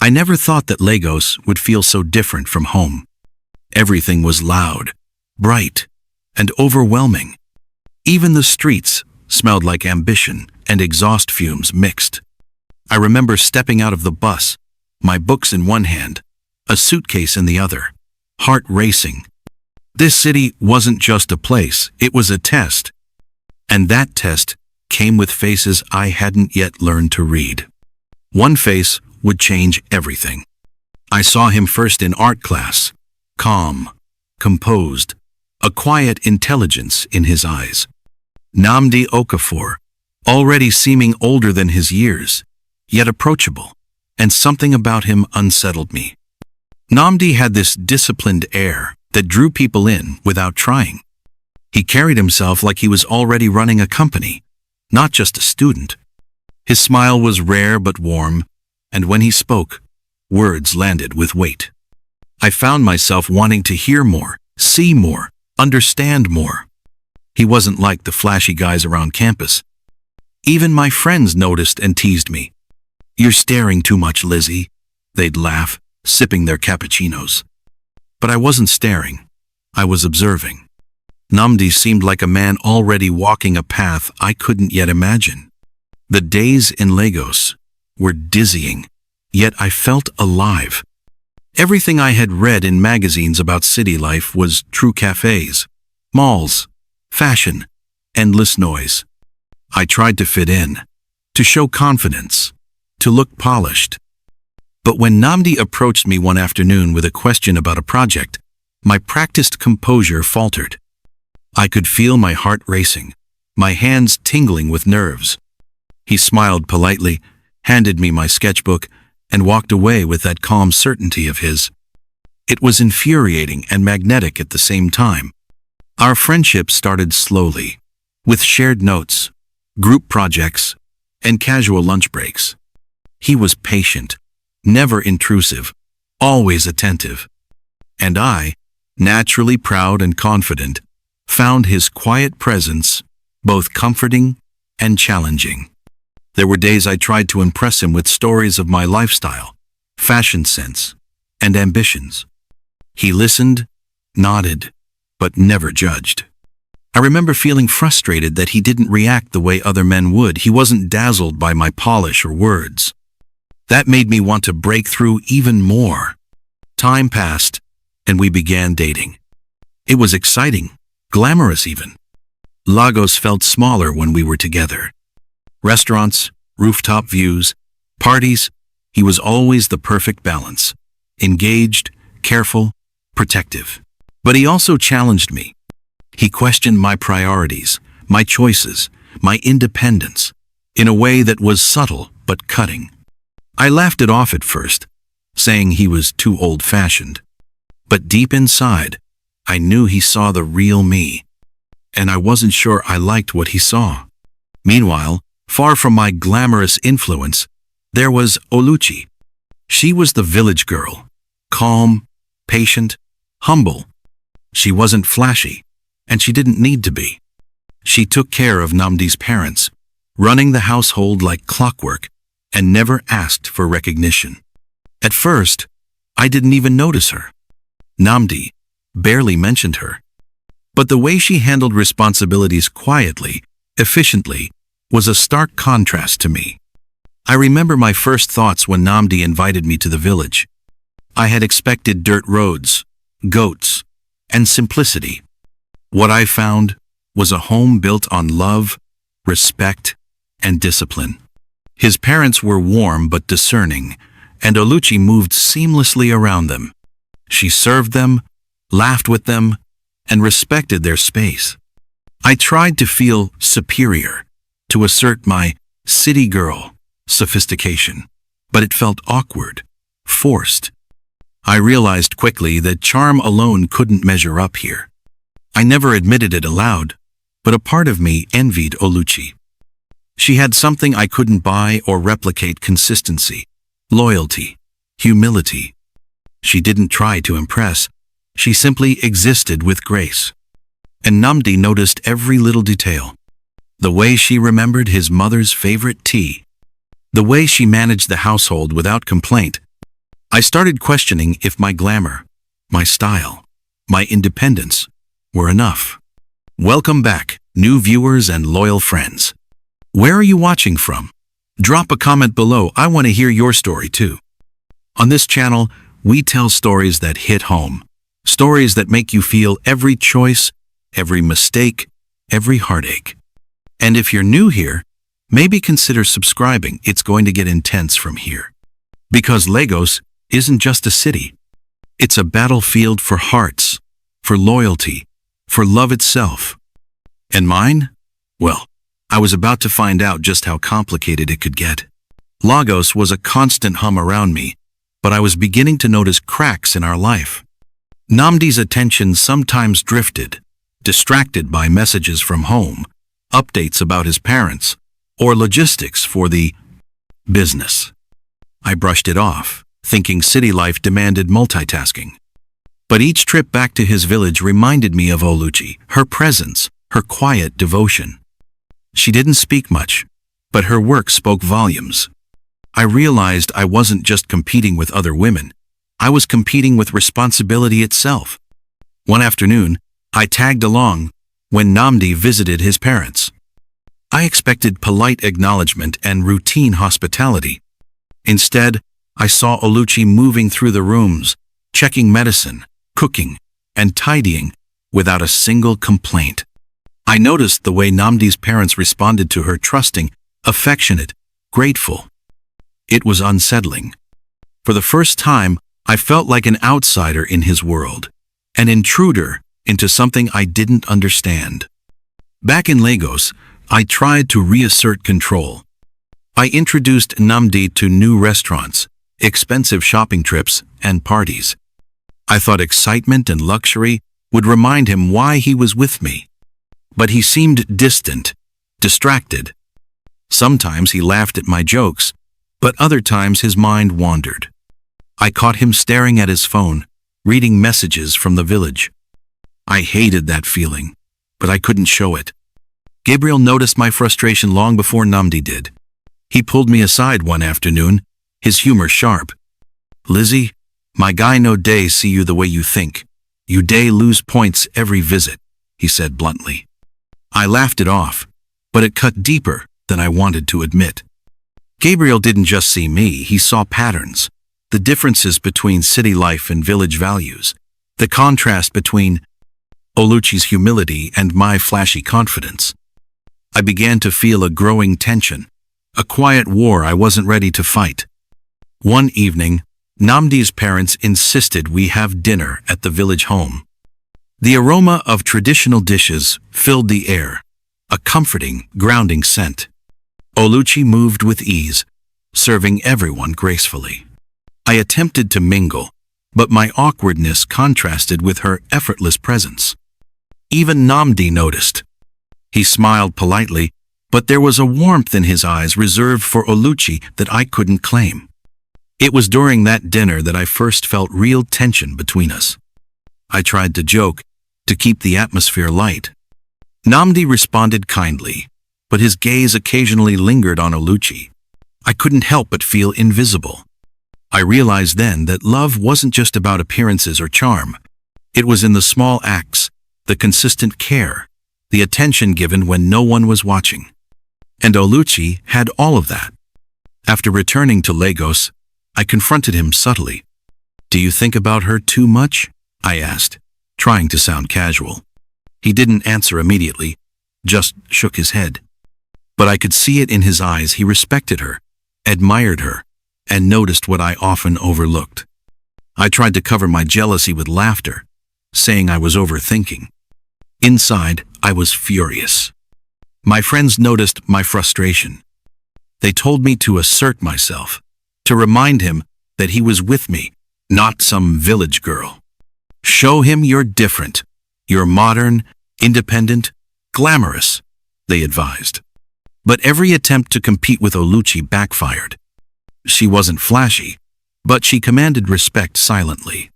I never thought that Lagos would feel so different from home. Everything was loud, bright, and overwhelming. Even the streets smelled like ambition and exhaust fumes mixed. I remember stepping out of the bus, my books in one hand, a suitcase in the other, heart racing. This city wasn't just a place, it was a test. And that test came with faces I hadn't yet learned to read. One face would change everything. I saw him first in art class, calm, composed, a quiet intelligence in his eyes. Nnamdi Okafor, already seeming older than his years, yet approachable, and something about him unsettled me. Nnamdi had this disciplined air that drew people in without trying. He carried himself like he was already running a company, not just a student. His smile was rare but warm, and when he spoke, words landed with weight. I found myself wanting to hear more, see more, understand more. He wasn't like the flashy guys around campus. Even my friends noticed and teased me. "You're staring too much, Lizzy," they'd laugh, sipping their cappuccinos. But I wasn't staring. I was observing. Nnamdi seemed like a man already walking a path I couldn't yet imagine. The days in Lagos were dizzying, yet I felt alive. Everything I had read in magazines about city life was true: cafes, malls, fashion, endless noise. I tried to fit in, to show confidence, to look polished. But when Nnamdi approached me one afternoon with a question about a project, my practiced composure faltered. I could feel my heart racing, my hands tingling with nerves. He smiled politely, handed me my sketchbook, and walked away with that calm certainty of his. It was infuriating and magnetic at the same time. Our friendship started slowly, with shared notes, group projects, and casual lunch breaks. He was patient, never intrusive, always attentive. And I, naturally proud and confident, found his quiet presence both comforting and challenging. There were days I tried to impress him with stories of my lifestyle, fashion sense, and ambitions. He listened, nodded, but never judged. I remember feeling frustrated that he didn't react the way other men would. He wasn't dazzled by my polish or words. That made me want to break through even more. Time passed, and we began dating. It was exciting, glamorous even. Lagos felt smaller when we were together. Restaurants, rooftop views, parties, he was always the perfect balance. Engaged, careful, protective. But he also challenged me. He questioned my priorities, my choices, my independence, in a way that was subtle but cutting. I laughed it off at first, saying he was too old-fashioned. But deep inside, I knew he saw the real me, and I wasn't sure I liked what he saw. Meanwhile, far from my glamorous influence, there was Oluchi. She was the village girl, calm, patient, humble. She wasn't flashy, and she didn't need to be. She took care of Nnamdi's parents, running the household like clockwork, and never asked for recognition. At first, I didn't even notice her. Nnamdi barely mentioned her. But the way she handled responsibilities quietly, efficiently, was a stark contrast to me. I remember my first thoughts when Nnamdi invited me to the village. I had expected dirt roads, goats, and simplicity. What I found was a home built on love, respect, and discipline. His parents were warm but discerning, and Oluchi moved seamlessly around them. She served them, laughed with them, and respected their space. I tried to feel superior, to assert my city girl sophistication, but it felt awkward, forced. I realized quickly that charm alone couldn't measure up here. I never admitted it aloud, but a part of me envied Oluchi. She had something I couldn't buy or replicate: consistency, loyalty, humility. She didn't try to impress, she simply existed with grace. And Nnamdi noticed every little detail. The way she remembered his mother's favorite tea. The way she managed the household without complaint. I started questioning if my glamour, my style, my independence were enough. Welcome back, new viewers and loyal friends. Where are you watching from? Drop a comment below. I want to hear your story too. On this channel, we tell stories that hit home. Stories that make you feel every choice, every mistake, every heartache. And if you're new here, maybe consider subscribing. It's going to get intense from here. Because Lagos isn't just a city. It's a battlefield for hearts, for loyalty, for love itself. And mine? Well, I was about to find out just how complicated it could get. Lagos was a constant hum around me, but I was beginning to notice cracks in our life. Nnamdi's attention sometimes drifted, distracted by messages from home, updates about his parents, or logistics for the business. I brushed it off, thinking city life demanded multitasking. But each trip back to his village reminded me of Oluchi, her presence, her quiet devotion. She didn't speak much, but her work spoke volumes. I realized I wasn't just competing with other women. I was competing with responsibility itself. One afternoon, I tagged along when Nnamdi visited his parents. I expected polite acknowledgement and routine hospitality. Instead, I saw Oluchi moving through the rooms, checking medicine, cooking, and tidying without a single complaint. I noticed the way Nnamdi's parents responded to her, trusting, affectionate, grateful. It was unsettling. For the first time, I felt like an outsider in his world, an intruder into something I didn't understand. Back in Lagos, I tried to reassert control. I introduced Nnamdi to new restaurants, expensive shopping trips, and parties. I thought excitement and luxury would remind him why he was with me. But he seemed distant, distracted. Sometimes he laughed at my jokes, but other times his mind wandered. I caught him staring at his phone, reading messages from the village. I hated that feeling, but I couldn't show it. Gabriel noticed my frustration long before Nnamdi did. He pulled me aside one afternoon, his humor sharp. "Lizzy, my guy no day see you the way you think. You day lose points every visit," he said bluntly. I laughed it off, but it cut deeper than I wanted to admit. Gabriel didn't just see me, he saw patterns, the differences between city life and village values, the contrast between Oluchi's humility and my flashy confidence. I began to feel a growing tension, a quiet war I wasn't ready to fight. One evening, Nnamdi's parents insisted we have dinner at the village home. The aroma of traditional dishes filled the air, a comforting, grounding scent. Oluchi moved with ease, serving everyone gracefully. I attempted to mingle, but my awkwardness contrasted with her effortless presence. Even Nnamdi noticed. He smiled politely, but there was a warmth in his eyes reserved for Oluchi that I couldn't claim. It was during that dinner that I first felt real tension between us. I tried to joke, to keep the atmosphere light. Nnamdi responded kindly, but his gaze occasionally lingered on Oluchi. I couldn't help but feel invisible. I realized then that love wasn't just about appearances or charm. It was in the small acts, the consistent care, the attention given when no one was watching. And Oluchi had all of that. After returning to Lagos, I confronted him subtly. "Do you think about her too much?" I asked, trying to sound casual. He didn't answer immediately, just shook his head. But I could see it in his eyes. He respected her, admired her, and noticed what I often overlooked. I tried to cover my jealousy with laughter, saying I was overthinking. Inside, I was furious. My friends noticed my frustration. They told me to assert myself, to remind him that he was with me, not some village girl. "Show him you're different. You're modern, independent, glamorous," they advised. But every attempt to compete with Oluchi backfired. She wasn't flashy, but she commanded respect silently.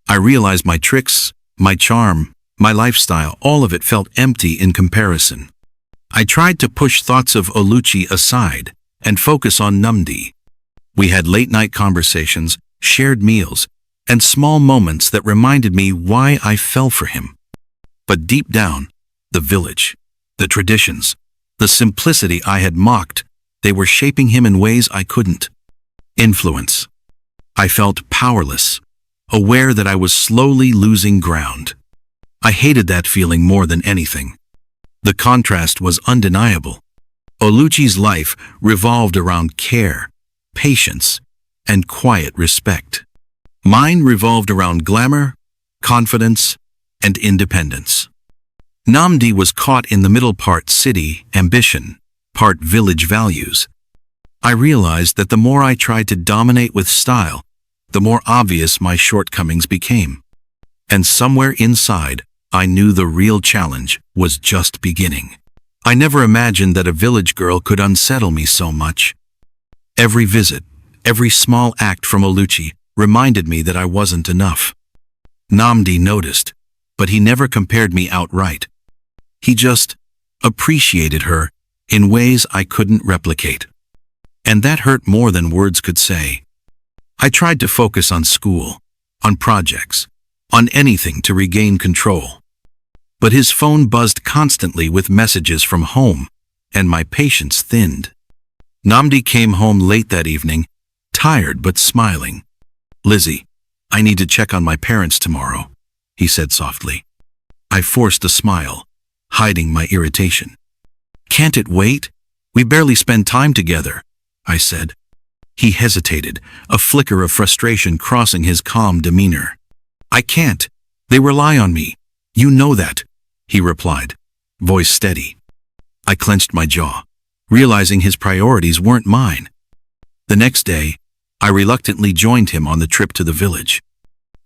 I realized my tricks, my charm, my lifestyle, all of it felt empty in comparison. I tried to push thoughts of Oluchi aside and focus on Nnamdi. We had late-night conversations, shared meals, and small moments that reminded me why I fell for him. But deep down, the village, the traditions, the simplicity I had mocked, they were shaping him in ways I couldn't influence. I felt powerless, aware that I was slowly losing ground. I hated that feeling more than anything. The contrast was undeniable. Oluchi's life revolved around care, patience, and quiet respect. Mine revolved around glamour, confidence, and independence. Nnamdi was caught in the middle, part city ambition, part village values. I realized that the more I tried to dominate with style, the more obvious my shortcomings became. And somewhere inside, I knew the real challenge was just beginning. I never imagined that a village girl could unsettle me so much. Every visit, every small act from Oluchi reminded me that I wasn't enough. Nnamdi noticed, but he never compared me outright. He just appreciated her in ways I couldn't replicate. And that hurt more than words could say. I tried to focus on school, on projects, on anything to regain control. But his phone buzzed constantly with messages from home, and my patience thinned. Nnamdi came home late that evening, tired but smiling. "Lizzy, I need to check on my parents tomorrow," he said softly. I forced a smile, hiding my irritation. "Can't it wait? We barely spend time together," I said. He hesitated, a flicker of frustration crossing his calm demeanor. "I can't. They rely on me. You know that," he replied, voice steady. I clenched my jaw, realizing his priorities weren't mine. The next day, I reluctantly joined him on the trip to the village.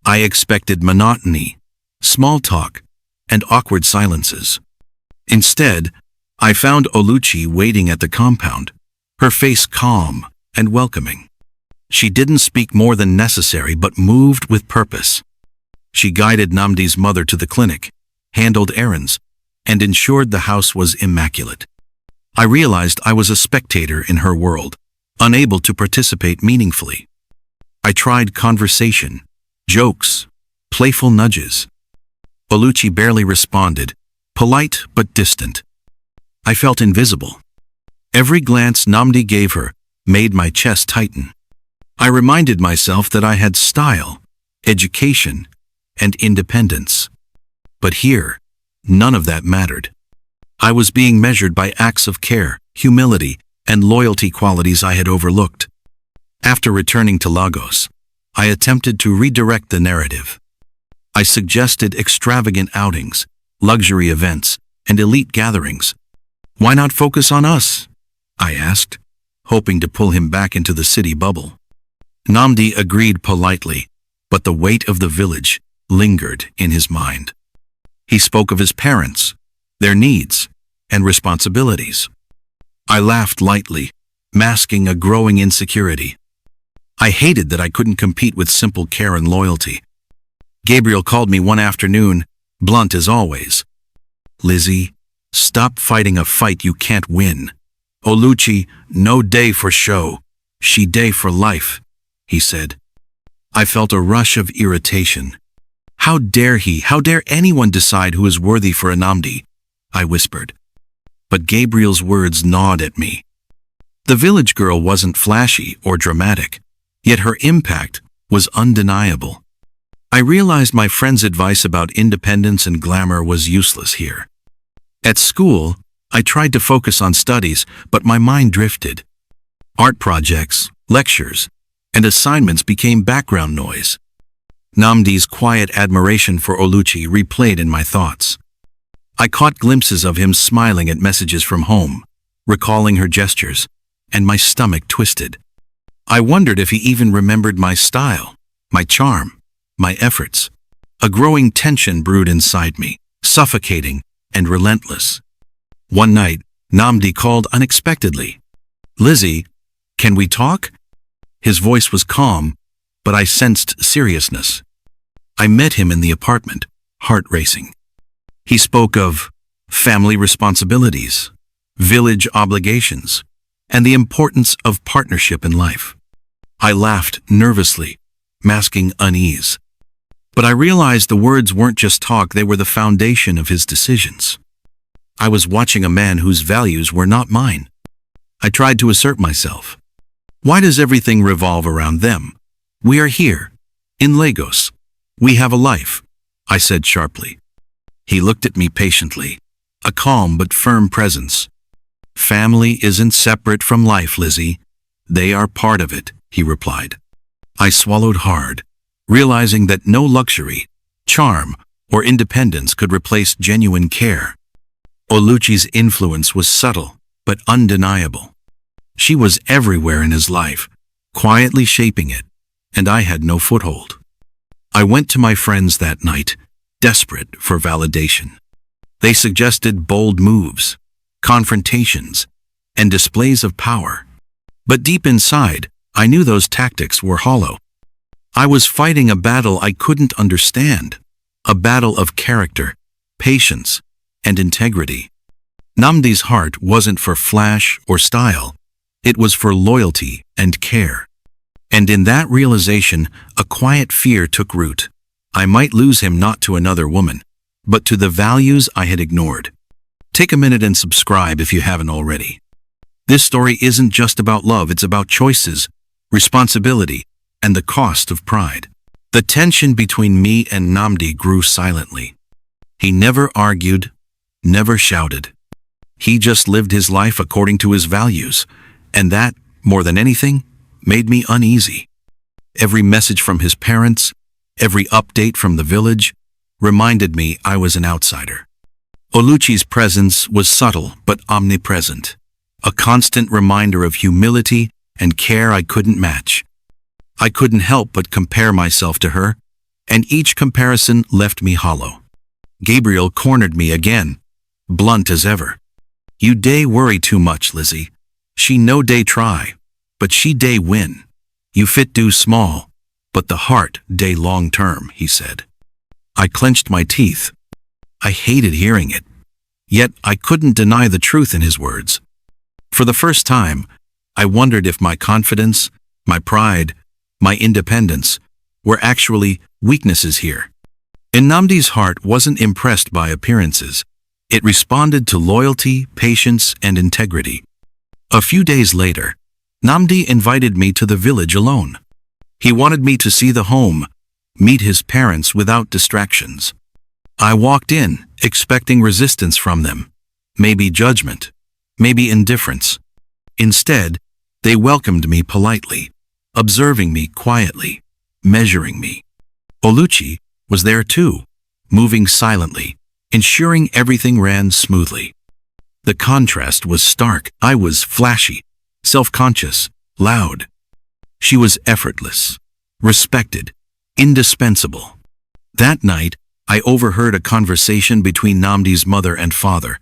I expected monotony, small talk, and awkward silences. Instead, I found Oluchi waiting at the compound, her face calm and welcoming. She didn't speak more than necessary but moved with purpose. She guided Nnamdi's mother to the clinic, handled errands, and ensured the house was immaculate. I realized I was a spectator in her world, unable to participate meaningfully. I tried conversation, jokes, playful nudges. Oluchi barely responded, polite but distant. I felt invisible. Every glance Nnamdi gave her made my chest tighten. I reminded myself that I had style, education, and independence. But here, none of that mattered. I was being measured by acts of care, humility, and loyalty, qualities I had overlooked. After returning to Lagos, I attempted to redirect the narrative. I suggested extravagant outings, luxury events, and elite gatherings. "Why not focus on us?" I asked, hoping to pull him back into the city bubble. Nnamdi agreed politely, but the weight of the village lingered in his mind. He spoke of his parents, their needs, and responsibilities. I laughed lightly, masking a growing insecurity. I hated that I couldn't compete with simple care and loyalty. Gabriel called me one afternoon, blunt as always. "Lizzy, stop fighting a fight you can't win. Oluchi, no day for show, she day for life," he said. I felt a rush of irritation. How dare anyone decide who is worthy for a Nnamdi? I whispered. But Gabriel's words gnawed at me. The village girl wasn't flashy or dramatic, yet her impact was undeniable. I realized my friend's advice about independence and glamour was useless here. At school, I tried to focus on studies, but my mind drifted. Art projects, lectures, and assignments became background noise. Nnamdi's quiet admiration for Oluchi replayed in my thoughts. I caught glimpses of him smiling at messages from home, recalling her gestures, and my stomach twisted. I wondered if he even remembered my style, my charm, my efforts. A growing tension brewed inside me, suffocating and relentless. One night, Nnamdi called unexpectedly. "Lizzy, can we talk?" His voice was calm, but I sensed seriousness. I met him in the apartment, heart racing. He spoke of family responsibilities, village obligations, and the importance of partnership in life. I laughed nervously, masking unease. But I realized the words weren't just talk, they were the foundation of his decisions. I was watching a man whose values were not mine. I tried to assert myself. Why does everything revolve around them? We are here, in Lagos. We have a life, I said sharply. He looked at me patiently, a calm but firm presence. Family isn't separate from life, Lizzy. They are part of it, he replied. I swallowed hard, realizing that no luxury, charm, or independence could replace genuine care. Oluchi's influence was subtle, but undeniable. She was everywhere in his life, quietly shaping it, and I had no foothold. I went to my friends that night, desperate for validation. They suggested bold moves, confrontations, and displays of power. But deep inside, I knew those tactics were hollow. I was fighting a battle I couldn't understand, a battle of character, patience, and integrity. Nnamdi's heart wasn't for flash or style, it was for loyalty and care. And in that realization, a quiet fear took root. I might lose him not to another woman, but to the values I had ignored. Take a minute and subscribe if you haven't already. This story isn't just about love, it's about choices, responsibility, and the cost of pride. The tension between me and Nnamdi grew silently. He never argued, never shouted. He just lived his life according to his values, and that, more than anything, made me uneasy. Every message from his parents, every update from the village, reminded me I was an outsider. Oluchi's presence was subtle but omnipresent, a constant reminder of humility and care I couldn't match. I couldn't help but compare myself to her, and each comparison left me hollow. Gabriel cornered me again, blunt as ever. You day worry too much, Lizzy. She no day try, but she day win. You fit do small, but the heart day long term, he said. I clenched my teeth. I hated hearing it, yet I couldn't deny the truth in his words. For the first time, I wondered if my confidence, my pride, my independence were actually weaknesses here. Nnamdi's heart wasn't impressed by appearances. It responded to loyalty, patience, and integrity. A few days later, Nnamdi invited me to the village alone. He wanted me to see the home, meet his parents without distractions. I walked in, expecting resistance from them, maybe judgment, maybe indifference. Instead, they welcomed me politely, observing me quietly, measuring me. Oluchi was there too, moving silently, ensuring everything ran smoothly. The contrast was stark. I was flashy, self-conscious, loud. She was effortless, respected, indispensable. That night, I overheard a conversation between Nnamdi's mother and father.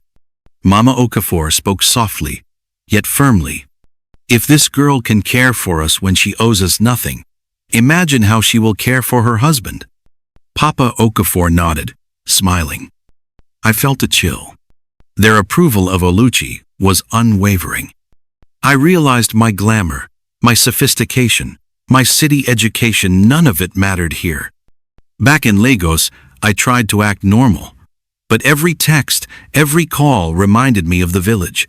Mama Okafor spoke softly, yet firmly. If this girl can care for us when she owes us nothing, imagine how she will care for her husband. Papa Okafor nodded, smiling. I felt a chill. Their approval of Oluchi was unwavering. I realized my glamour, my sophistication, my city education, none of it mattered here. Back in Lagos, I tried to act normal, but every text, every call reminded me of the village.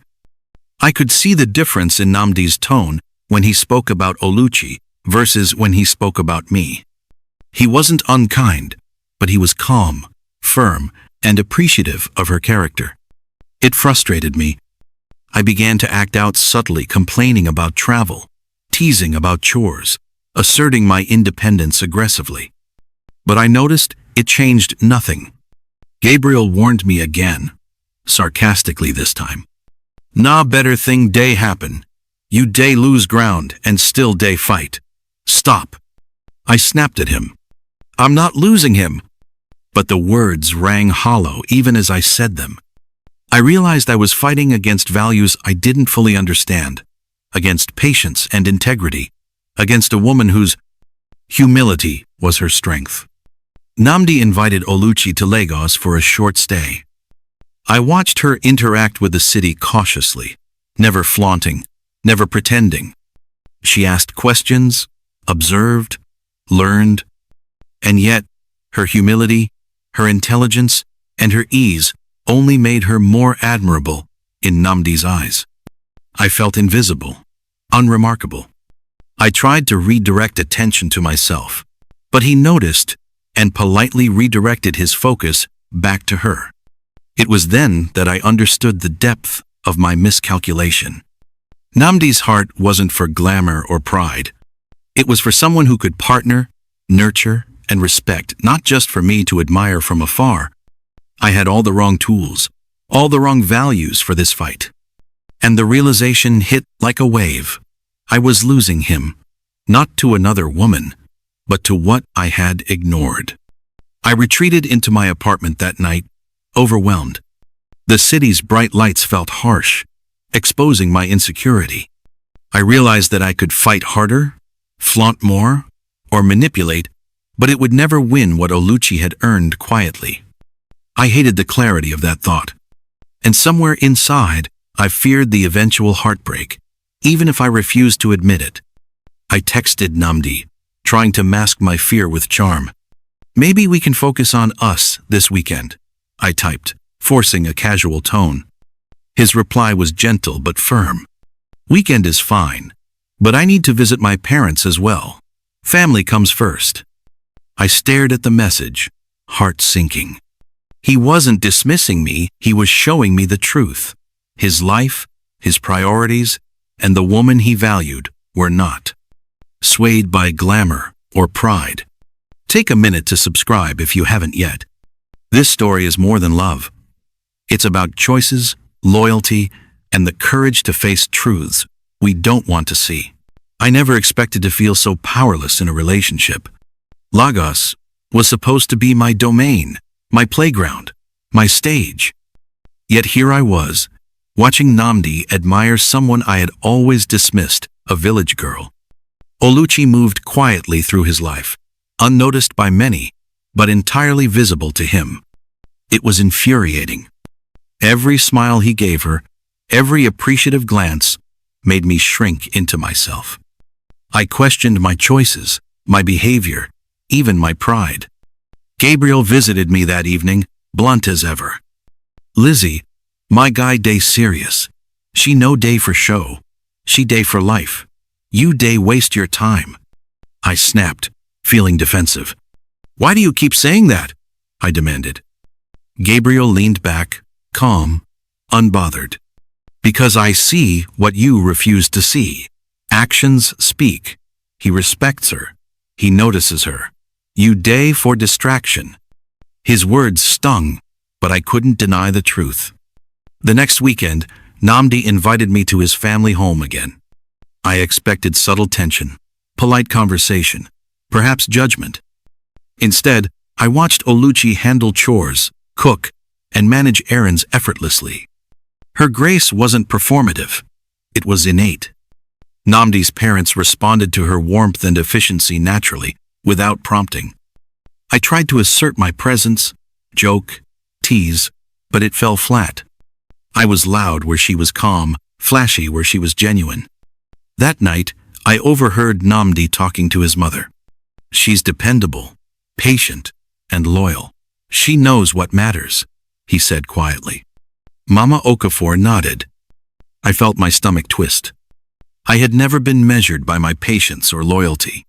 I could see the difference in Nnamdi's tone when he spoke about Oluchi versus when he spoke about me. He wasn't unkind, but he was calm, firm, and appreciative of her character. It frustrated me. I began to act out subtly, complaining about travel, teasing about chores, asserting my independence aggressively. But I noticed it changed nothing. Gabriel warned me again, sarcastically this time. Nah, better thing day happen. You day lose ground and still day fight. Stop. I snapped at him. I'm not losing him. But the words rang hollow even as I said them. I realized I was fighting against values I didn't fully understand, against patience and integrity, against a woman whose humility was her strength. Nnamdi invited Oluchi to Lagos for a short stay. I watched her interact with the city cautiously, never flaunting, never pretending. She asked questions, observed, learned, and yet her humility, her intelligence, and her ease only made her more admirable in Nnamdi's eyes. I felt invisible, unremarkable. I tried to redirect attention to myself, but he noticed and politely redirected his focus back to her. It was then that I understood the depth of my miscalculation. Nnamdi's heart wasn't for glamour or pride. It was for someone who could partner, nurture, and respect, not just for me to admire from afar. I had all the wrong tools, all the wrong values for this fight. And the realization hit like a wave. I was losing him, not to another woman, but to what I had ignored. I retreated into my apartment that night, overwhelmed. The city's bright lights felt harsh, exposing my insecurity. I realized that I could fight harder, flaunt more, or manipulate, but it would never win what Oluchi had earned quietly. I hated the clarity of that thought. And somewhere inside, I feared the eventual heartbreak, even if I refused to admit it. I texted Nnamdi, trying to mask my fear with charm. "Maybe we can focus on us this weekend," I typed, forcing a casual tone. His reply was gentle but firm. "Weekend is fine, but I need to visit my parents as well. Family comes first." I stared at the message, heart sinking. He wasn't dismissing me, he was showing me the truth. His life, his priorities, and the woman he valued were not swayed by glamour or pride. Take a minute to subscribe if you haven't yet. This story is more than love. It's about choices, loyalty, and the courage to face truths we don't want to see. I never expected to feel so powerless in a relationship. Lagos was supposed to be my domain, my playground, my stage. Yet here I was, watching Nnamdi admire someone I had always dismissed, a village girl. Oluchi moved quietly through his life, unnoticed by many, but entirely visible to him. It was infuriating. Every smile he gave her, every appreciative glance, made me shrink into myself. I questioned my choices, my behavior, even my pride. Gabriel visited me that evening, blunt as ever. "Lizzy, my guy day serious. She no day for show. She day for life. You day waste your time." I snapped, feeling defensive. "Why do you keep saying that?" I demanded. Gabriel leaned back, calm, unbothered. "Because I see what you refuse to see. Actions speak. He respects her. He notices her. You day for distraction." His words stung, but I couldn't deny the truth. The next weekend, Nnamdi invited me to his family home again. I expected subtle tension, polite conversation, perhaps judgment. Instead, I watched Oluchi handle chores, cook, and manage errands effortlessly. Her grace wasn't performative. It was innate. Nnamdi's parents responded to her warmth and efficiency naturally, without prompting. I tried to assert my presence, joke, tease, but it fell flat. I was loud where she was calm, flashy where she was genuine. That night, I overheard Nnamdi talking to his mother. "She's dependable, patient, and loyal. She knows what matters," he said quietly. Mama Okafor nodded. I felt my stomach twist. I had never been measured by my patience or loyalty.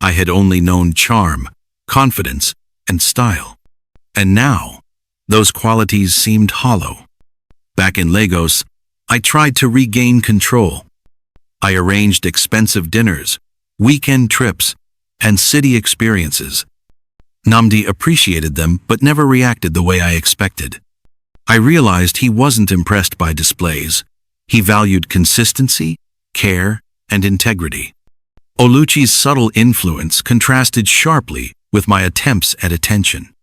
I had only known charm, confidence, and style. And now, those qualities seemed hollow. Back in Lagos, I tried to regain control. I arranged expensive dinners, weekend trips, and city experiences. Nnamdi appreciated them but never reacted the way I expected. I realized he wasn't impressed by displays. He valued consistency, care, and integrity. Oluchi's subtle influence contrasted sharply with my attempts at attention.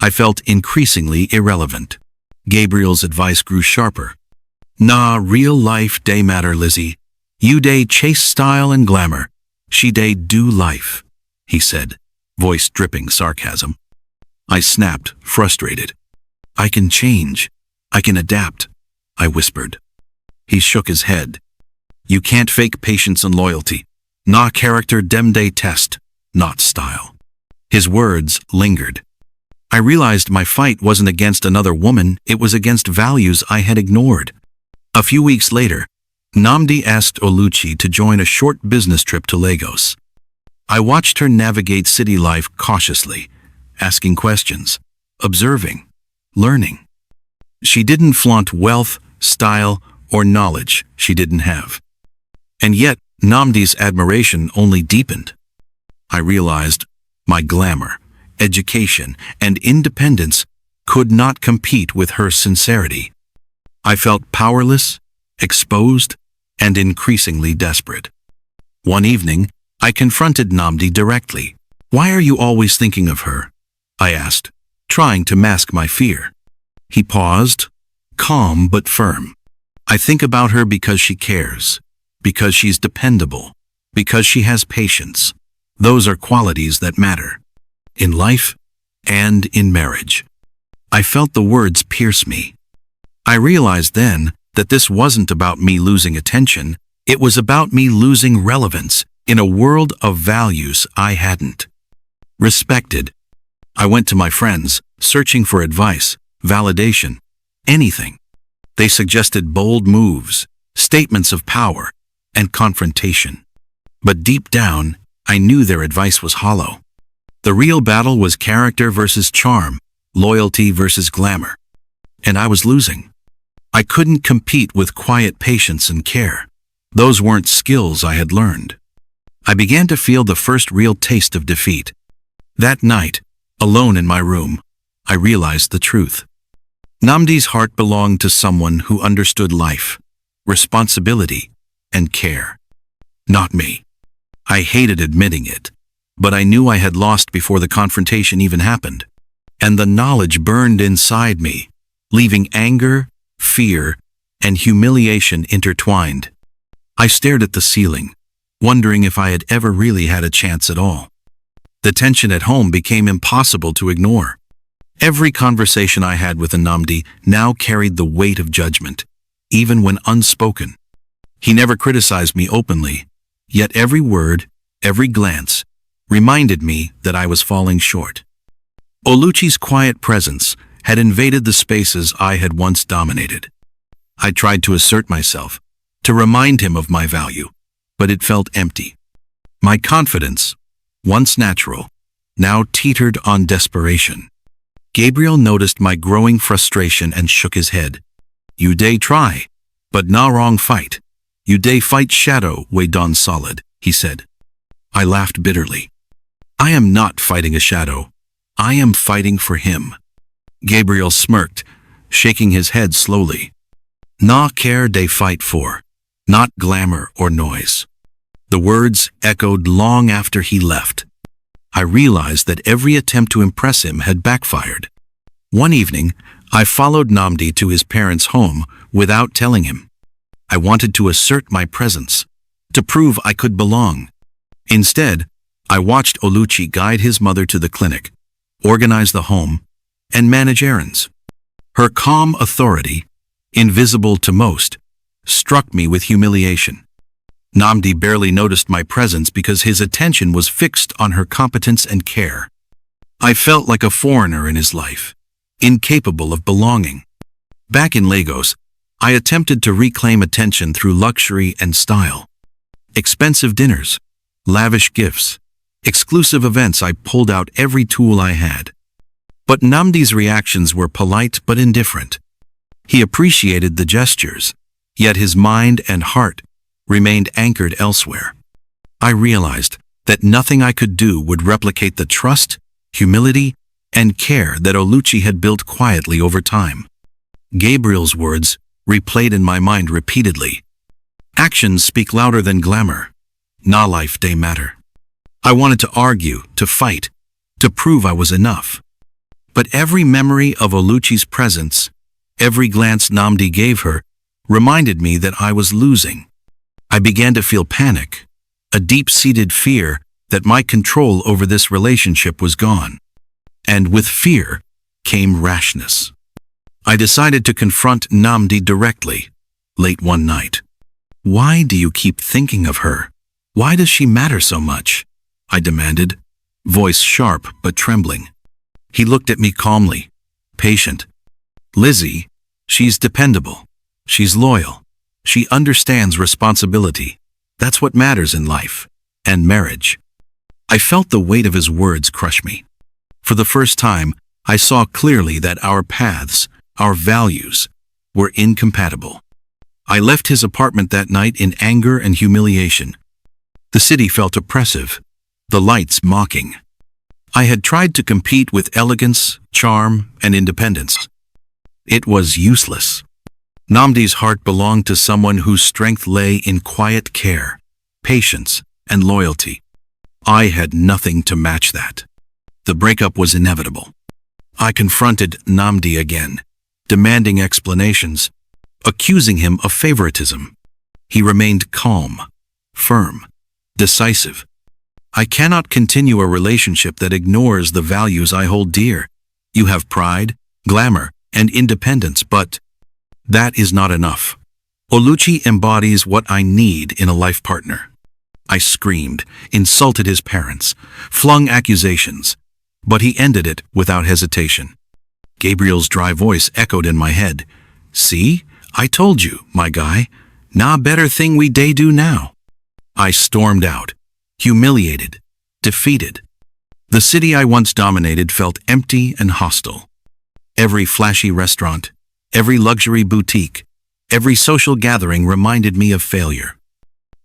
I felt increasingly irrelevant. Gabriel's advice grew sharper. "Nah, real life day matter, Lizzy. You day chase style and glamour. She day do life," he said, voice dripping sarcasm. I snapped, frustrated. "I can change. I can adapt," I whispered. He shook his head. "You can't fake patience and loyalty. Nah character dem day test. not style. His words lingered. I realized my fight wasn't against another woman, it was against values I had ignored. A few weeks later, Nnamdi asked Oluchi to join a short business trip to Lagos. I watched her navigate city life cautiously, asking questions, observing, learning. She didn't flaunt wealth, style, or knowledge she didn't have. And yet, Nnamdi's admiration only deepened. I realized my glamour, education, and independence could not compete with her sincerity. I felt powerless, exposed, and increasingly desperate. One evening, I confronted Nnamdi directly. "Why are you always thinking of her?" I asked, trying to mask my fear. He paused, calm but firm. "I think about her because she cares, because she's dependable, because she has patience. Those are qualities that matter. In life and in marriage." I felt the words pierce me. I realized then that this wasn't about me losing attention, it was about me losing relevance in a world of values I hadn't respected. I went to my friends, searching for advice, validation, anything. They suggested bold moves, statements of power, and confrontation. But deep down, I knew their advice was hollow. The real battle was character versus charm, loyalty versus glamour. And I was losing. I couldn't compete with quiet patience and care. Those weren't skills I had learned. I began to feel the first real taste of defeat. That night, alone in my room, I realized the truth. Nnamdi's heart belonged to someone who understood life, responsibility, and care. Not me. I hated admitting it, but I knew I had lost before the confrontation even happened. And the knowledge burned inside me, leaving anger, fear, and humiliation intertwined. I stared at the ceiling, wondering if I had ever really had a chance at all. The tension at home became impossible to ignore. Every conversation I had with Nnamdi now carried the weight of judgment, even when unspoken. He never criticized me openly, yet every word, every glance, reminded me that I was falling short. Oluchi's quiet presence had invaded the spaces I had once dominated. I tried to assert myself, to remind him of my value, but it felt empty. My confidence, once natural, now teetered on desperation. Gabriel noticed my growing frustration and shook his head. "You dey try, but na wrong fight. You dey fight shadow way done solid," he said. I laughed bitterly. "I am not fighting a shadow. I am fighting for him." Gabriel smirked, shaking his head slowly. "Na care dey fight for, not glamour or noise." The words echoed long after he left. I realized that every attempt to impress him had backfired. One evening, I followed Nnamdi to his parents' home without telling him. I wanted to assert my presence, to prove I could belong. Instead, I watched Oluchi guide his mother to the clinic, organize the home, and manage errands. Her calm authority, invisible to most, struck me with humiliation. Nnamdi barely noticed my presence because his attention was fixed on her competence and care. I felt like a foreigner in his life, incapable of belonging. Back in Lagos, I attempted to reclaim attention through luxury and style. Expensive dinners, lavish gifts, exclusive events. I pulled out every tool I had. But Nnamdi's reactions were polite but indifferent. He appreciated the gestures, yet his mind and heart remained anchored elsewhere. I realized that nothing I could do would replicate the trust, humility, and care that Oluchi had built quietly over time. Gabriel's words replayed in my mind repeatedly. "Actions speak louder than glamour. Na life dey matter." I wanted to argue, to fight, to prove I was enough. But every memory of Oluchi's presence, every glance Nnamdi gave her, reminded me that I was losing. I began to feel panic, a deep-seated fear that my control over this relationship was gone. And with fear came rashness. I decided to confront Nnamdi directly, late one night. "Why do you keep thinking of her? Why does she matter so much?" I demanded, voice sharp but trembling. He looked at me calmly, patient. Lizzy, she's dependable. She's loyal. She understands responsibility. That's what matters in life. And marriage. I felt the weight of his words crush me. For the first time, I saw clearly that our paths, our values, were incompatible. I left his apartment that night in anger and humiliation. The city felt oppressive, the lights mocking. I had tried to compete with elegance, charm, and independence. It was useless. Nnamdi's heart belonged to someone whose strength lay in quiet care, patience, and loyalty. I had nothing to match that. The breakup was inevitable. I confronted Nnamdi again, demanding explanations, accusing him of favoritism. He remained calm, firm, decisive. I cannot continue a relationship that ignores the values I hold dear. You have pride, glamour, and independence, but that is not enough. Oluchi embodies what I need in a life partner. I screamed, insulted his parents, flung accusations, but he ended it without hesitation. Gabriel's dry voice echoed in my head. See, I told you, my guy. Nah better thing we day do now. I stormed out, humiliated, defeated. The city I once dominated felt empty and hostile. Every flashy restaurant, every luxury boutique, every social gathering reminded me of failure.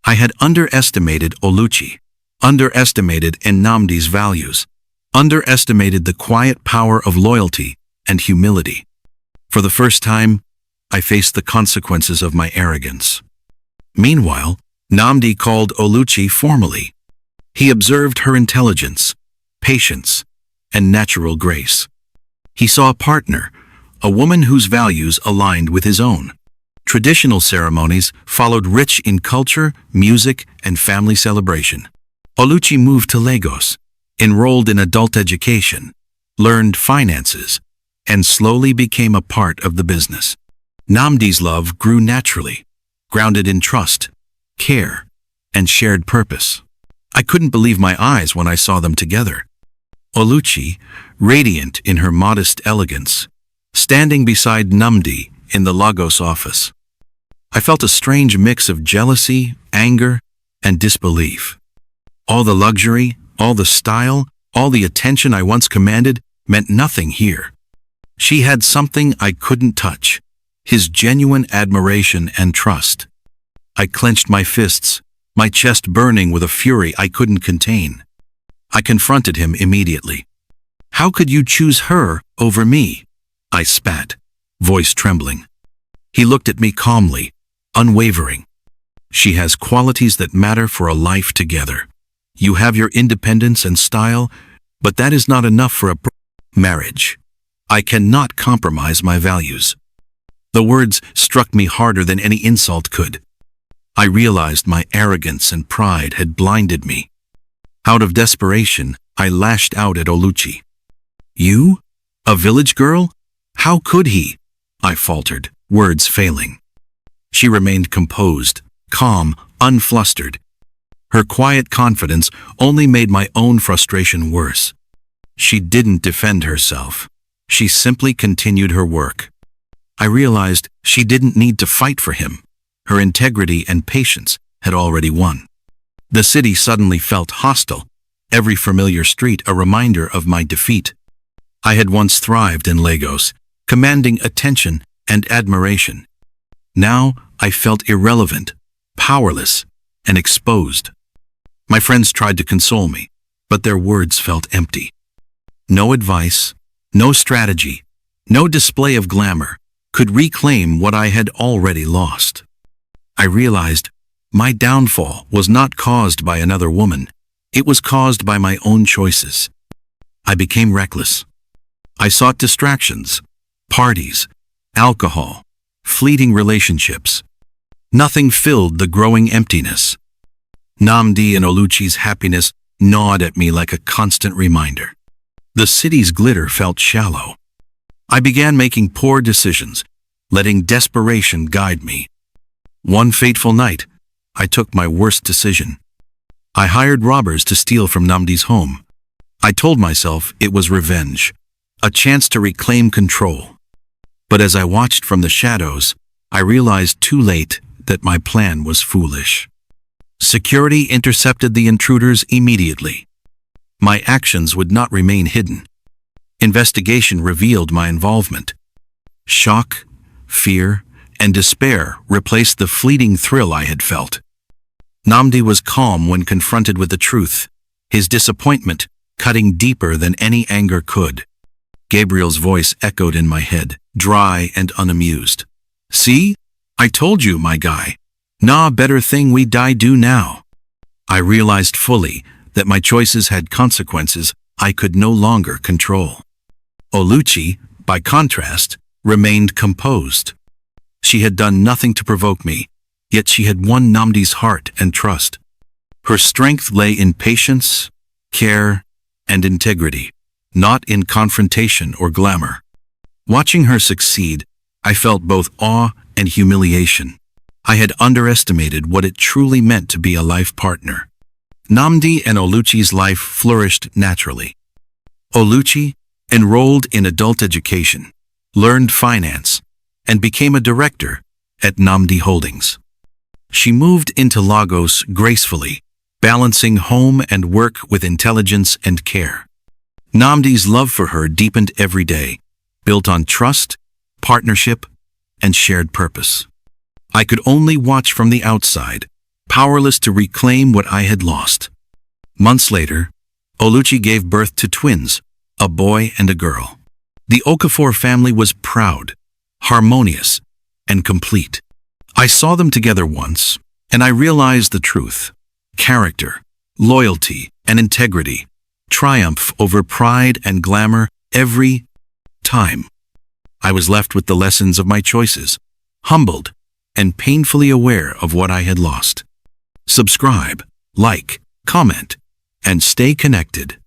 I had underestimated Oluchi, underestimated Nnamdi's values, underestimated the quiet power of loyalty and humility. For the first time, I faced the consequences of my arrogance. Meanwhile, Nnamdi called Oluchi formally. He observed her intelligence, patience, and natural grace. He saw a partner, a woman whose values aligned with his own. Traditional ceremonies followed rich in culture, music, and family celebration. Oluchi moved to Lagos, enrolled in adult education, learned finances, and slowly became a part of the business. Nnamdi's love grew naturally, grounded in trust, care, and shared purpose. I couldn't believe my eyes when I saw them together. Oluchi, radiant in her modest elegance, standing beside Nnamdi in the Lagos office. I felt a strange mix of jealousy, anger, and disbelief. All the luxury, all the style, all the attention I once commanded meant nothing here. She had something I couldn't touch, his genuine admiration and trust. I clenched my fists, my chest burning with a fury I couldn't contain. I confronted him immediately. How could you choose her over me? I spat, voice trembling. He looked at me calmly, unwavering. She has qualities that matter for a life together. You have your independence and style, but that is not enough for a marriage. I cannot compromise my values. The words struck me harder than any insult could. I realized my arrogance and pride had blinded me. Out of desperation, I lashed out at Oluchi. You? A village girl? How could he? I faltered, words failing. She remained composed, calm, unflustered. Her quiet confidence only made my own frustration worse. She didn't defend herself. She simply continued her work. I realized she didn't need to fight for him. Her integrity and patience had already won. The city suddenly felt hostile, every familiar street a reminder of my defeat. I had once thrived in Lagos, commanding attention and admiration. Now I felt irrelevant, powerless, and exposed. My friends tried to console me, but their words felt empty. No advice, no strategy, no display of glamour could reclaim what I had already lost. I realized my downfall was not caused by another woman. It was caused by my own choices. I became reckless. I sought distractions, parties, alcohol, fleeting relationships. Nothing filled the growing emptiness. Nnamdi and Oluchi's happiness gnawed at me like a constant reminder. The city's glitter felt shallow. I began making poor decisions, letting desperation guide me. One fateful night, I took my worst decision. I hired robbers to steal from Nnamdi's home. I told myself it was revenge, a chance to reclaim control. But as I watched from the shadows, I realized too late that my plan was foolish. Security intercepted the intruders immediately. My actions would not remain hidden. Investigation revealed my involvement. Shock, fear, and despair replaced the fleeting thrill I had felt. Nnamdi was calm when confronted with the truth, his disappointment cutting deeper than any anger could. Gabriel's voice echoed in my head, dry and unamused. "See? I told you, my guy. Nah, better thing we die do now." I realized fully that my choices had consequences I could no longer control. Oluchi, by contrast, remained composed. She had done nothing to provoke me, yet she had won Nnamdi's heart and trust. Her strength lay in patience, care, and integrity, not in confrontation or glamour. Watching her succeed, I felt both awe and humiliation. I had underestimated what it truly meant to be a life partner. Nnamdi and Oluchi's life flourished naturally. Oluchi enrolled in adult education, learned finance, and became a director at Nnamdi Holdings. She moved into Lagos gracefully, balancing home and work with intelligence and care. Nnamdi's love for her deepened every day, built on trust, partnership, and shared purpose. I could only watch from the outside, powerless to reclaim what I had lost. Months later, Oluchi gave birth to twins, a boy and a girl. The Okafor family was proud, harmonious, and complete. I saw them together once, and I realized the truth. Character, loyalty, and integrity triumph over pride and glamour every time. I was left with the lessons of my choices, humbled and painfully aware of what I had lost. Subscribe, like, comment, and stay connected.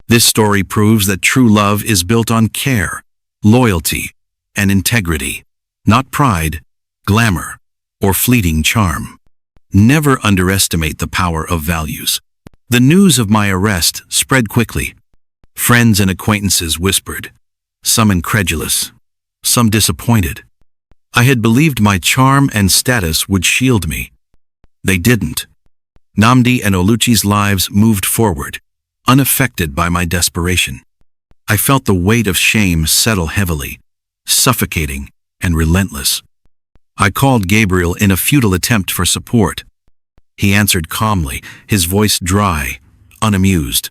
This story proves that true love is built on care, loyalty, and integrity, not pride, glamour, or fleeting charm. Never underestimate the power of values. The news of my arrest spread quickly. Friends and acquaintances whispered, some incredulous, some disappointed. I had believed my charm and status would shield me. They didn't. Nnamdi and Oluchi's lives moved forward, unaffected by my desperation. I felt the weight of shame settle heavily, suffocating and relentless. I called Gabriel in a futile attempt for support. He answered calmly, his voice dry, unamused.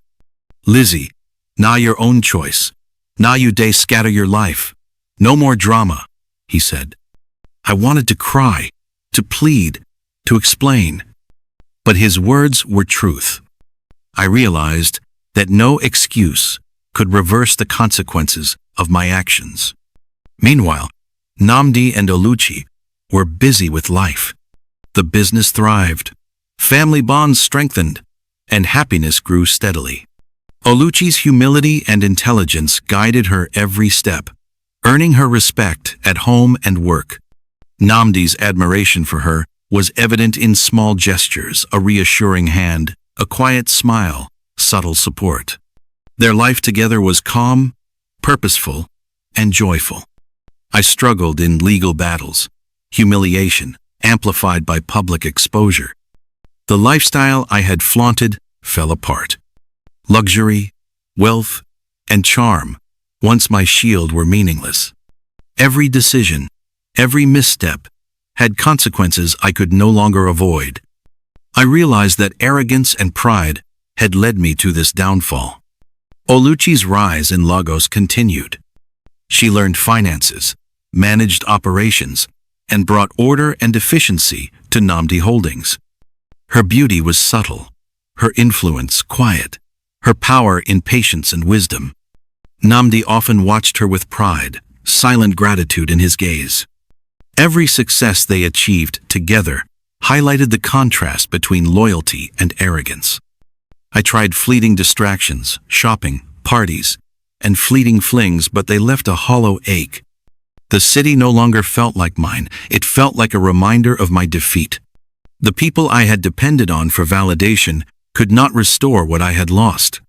"Lizzy, now your own choice. Now you day scatter your life. No more drama," he said. I wanted to cry, to plead, to explain. But his words were truth. I realized that no excuse could reverse the consequences of my actions. Meanwhile, Nnamdi and Oluchi were busy with life. The business thrived, family bonds strengthened, and happiness grew steadily. Oluchi's humility and intelligence guided her every step, earning her respect at home and work. Nnamdi's admiration for her was evident in small gestures, a reassuring hand, a quiet smile, subtle support. Their life together was calm, purposeful, and joyful. I struggled in legal battles, humiliation amplified by public exposure. The lifestyle I had flaunted fell apart. Luxury, wealth, and charm, once my shield, were meaningless. Every decision, every misstep, had consequences I could no longer avoid. I realized that arrogance and pride had led me to this downfall. Oluchi's rise in Lagos continued. She learned finances, managed operations, and brought order and efficiency to Nnamdi Holdings. Her beauty was subtle, her influence quiet, her power in patience and wisdom. Nnamdi often watched her with pride, silent gratitude in his gaze. Every success they achieved together highlighted the contrast between loyalty and arrogance. I tried fleeting distractions, shopping, parties, and fleeting flings, but they left a hollow ache. The city no longer felt like mine. It felt like a reminder of my defeat. The people I had depended on for validation could not restore what I had lost.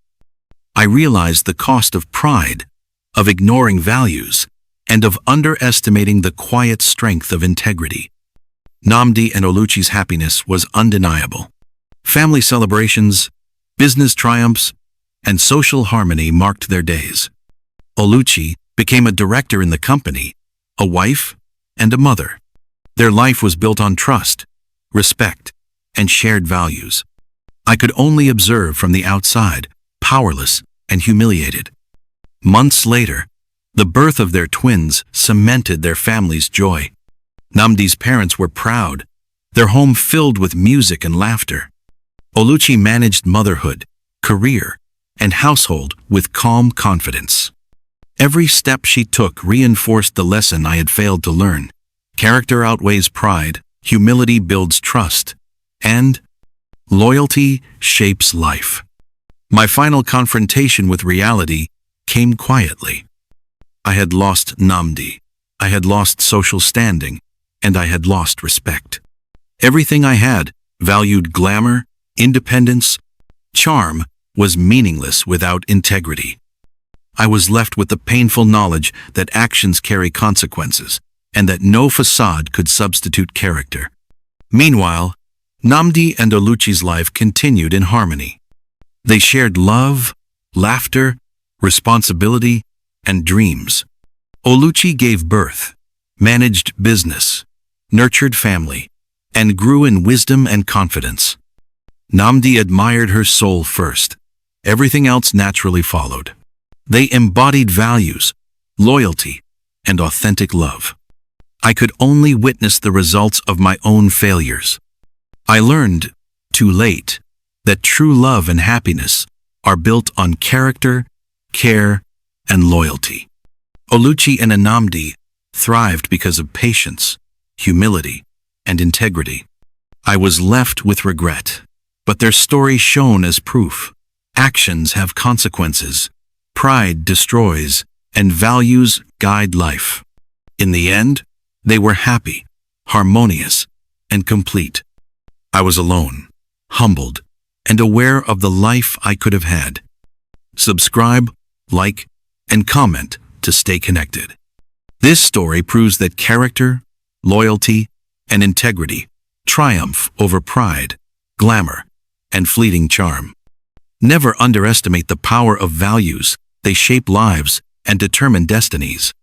I realized the cost of pride, of ignoring values, and of underestimating the quiet strength of integrity. Nnamdi and Oluchi's happiness was undeniable. Family celebrations, business triumphs, and social harmony marked their days. Oluchi became a director in the company, a wife, and a mother. Their life was built on trust, respect, and shared values. I could only observe from the outside, powerless and humiliated. Months later, the birth of their twins cemented their family's joy. Nnamdi's parents were proud, their home filled with music and laughter. Oluchi managed motherhood, career, and household with calm confidence. Every step she took reinforced the lesson I had failed to learn. Character outweighs pride, humility builds trust, and loyalty shapes life. My final confrontation with reality came quietly. I had lost Nnamdi, I had lost social standing, and I had lost respect. Everything I had, valued glamour, independence, charm, was meaningless without integrity. I was left with the painful knowledge that actions carry consequences, and that no facade could substitute character. Meanwhile, Nnamdi and Oluchi's life continued in harmony. They shared love, laughter, responsibility, and dreams. Oluchi gave birth, managed business, nurtured family, and grew in wisdom and confidence. Nnamdi admired her soul first. Everything else naturally followed. They embodied values, loyalty, and authentic love. I could only witness the results of my own failures. I learned, too late, that true love and happiness are built on character, care, and loyalty. Oluchi and Nnamdi thrived because of patience, humility, and integrity. I was left with regret, but their story shone as proof. Actions have consequences, pride destroys, and values guide life. In the end, they were happy, harmonious, and complete. I was alone, humbled, and aware of the life I could have had. Subscribe, like, and comment to stay connected. This story proves that character, loyalty, and integrity triumph over pride, glamour, and fleeting charm. Never underestimate the power of values. They shape lives and determine destinies.